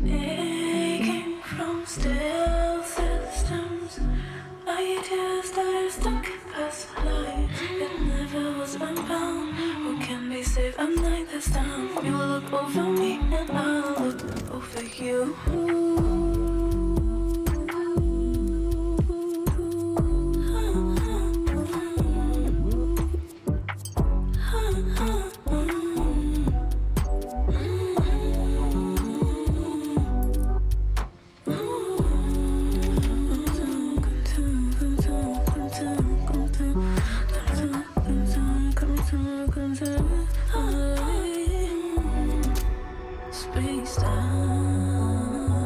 Aching from stale systems, ideas that are stuck in past lives. It never was unbound. Who can be safe at night this time? You look over me and I'll look over you. Space time.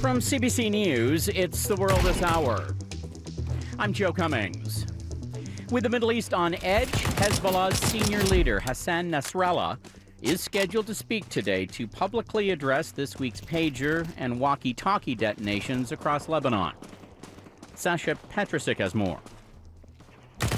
From CBC News, it's The World this hour. I'm Joe Cummings. With the Middle East on edge, Hezbollah's senior leader, Hassan Nasrallah, is scheduled to speak today to publicly address this week's pager and walkie-talkie detonations across Lebanon. Sasha Petrusik has more.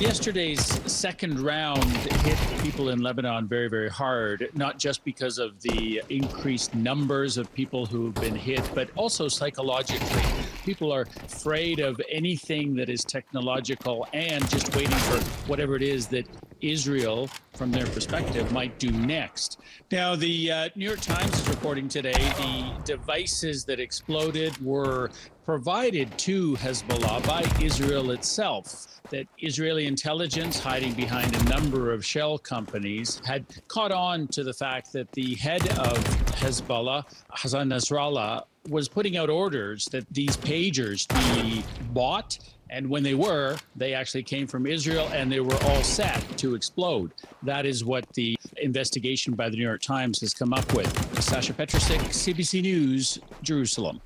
Yesterday's second round hit people in Lebanon very, very hard, not just because of the increased numbers of people who've been hit, but also psychologically. People are afraid of anything that is technological and just waiting for whatever it is that Israel, from their perspective, might do next. Now, the New York Times is reporting today the devices that exploded were provided to Hezbollah by Israel itself, that Israeli intelligence, hiding behind a number of shell companies, had caught on to the fact that the head of Hezbollah, Hassan Nasrallah, was putting out orders that these pagers be bought. And when they actually came from Israel and they were all set to explode. That is what the investigation by the New York Times has come up with. Sasha Petrusik, CBC News, Jerusalem.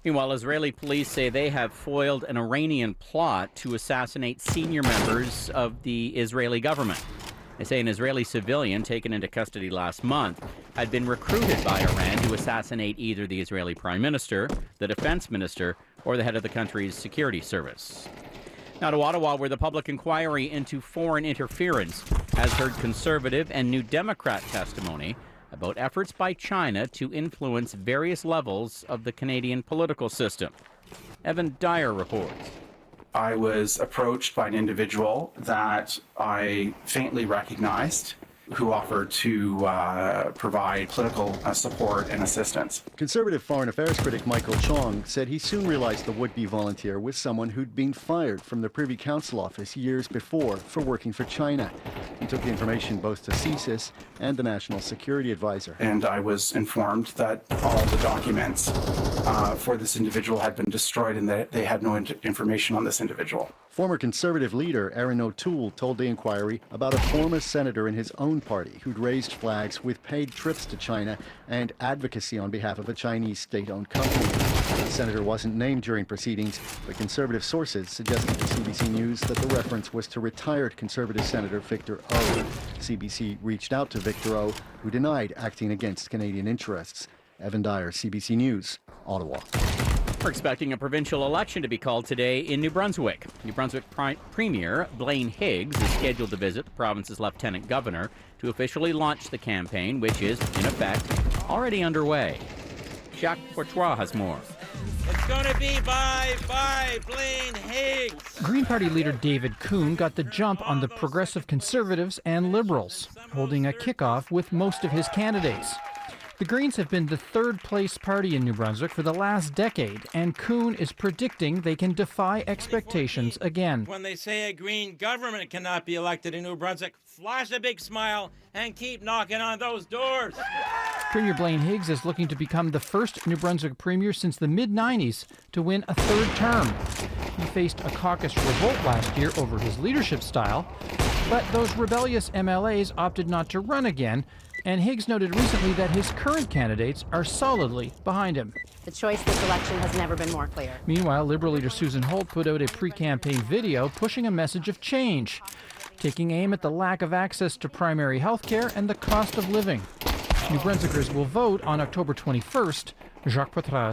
Meanwhile, Israeli police say they have foiled an Iranian plot to assassinate senior members of the Israeli government. They say an Israeli civilian taken into custody last month had been recruited by Iran to assassinate either the Israeli prime minister, the defense minister, or the head of the country's security service. Now to Ottawa, where the public inquiry into foreign interference has heard Conservative and New Democrat testimony about efforts by China to influence various levels of the Canadian political system. Evan Dyer reports. I was approached by an individual that I faintly recognized who offered to provide political support and assistance. Conservative foreign affairs critic Michael Chong said he soon realized the would-be volunteer was someone who'd been fired from the Privy Council office years before for working for China. He took the information both to cs2 and the National Security Advisor. And I was informed that all the documents for this individual had been destroyed and that they had no information on this individual. Former Conservative leader Erin O'Toole told the inquiry about a former senator in his own party who'd raised flags with paid trips to China and advocacy on behalf of a Chinese state-owned company. The senator wasn't named during proceedings, but Conservative sources suggested to CBC News that the reference was to retired Conservative Senator Victor O. CBC reached out to Victor O, who denied acting against Canadian interests. Evan Dyer, CBC News, Ottawa. We're expecting a provincial election to be called today in New Brunswick. New Brunswick Premier Blaine Higgs is scheduled to visit the province's lieutenant governor to officially launch the campaign, which is, in effect, already underway. Jacques Courtois has more. It's going to be by Blaine Higgs. Green Party leader David Coon got the jump on the Progressive Conservatives and Liberals, holding a kickoff with most of his candidates. The Greens have been the third-place party in New Brunswick for the last decade, and Coon is predicting they can defy expectations again. When they say a Green government cannot be elected in New Brunswick, flash a big smile and keep knocking on those doors. Premier Blaine Higgs is looking to become the first New Brunswick premier since the mid-90s to win a third term. He faced a caucus revolt last year over his leadership style, but those rebellious MLAs opted not to run again, and Higgs noted recently that his current candidates are solidly behind him. The choice this election has never been more clear. Meanwhile, Liberal leader Susan Holt put out a pre-campaign video pushing a message of change, taking aim at the lack of access to primary health care and the cost of living. New Brunswickers will vote on October 21st. Jacques Poitras.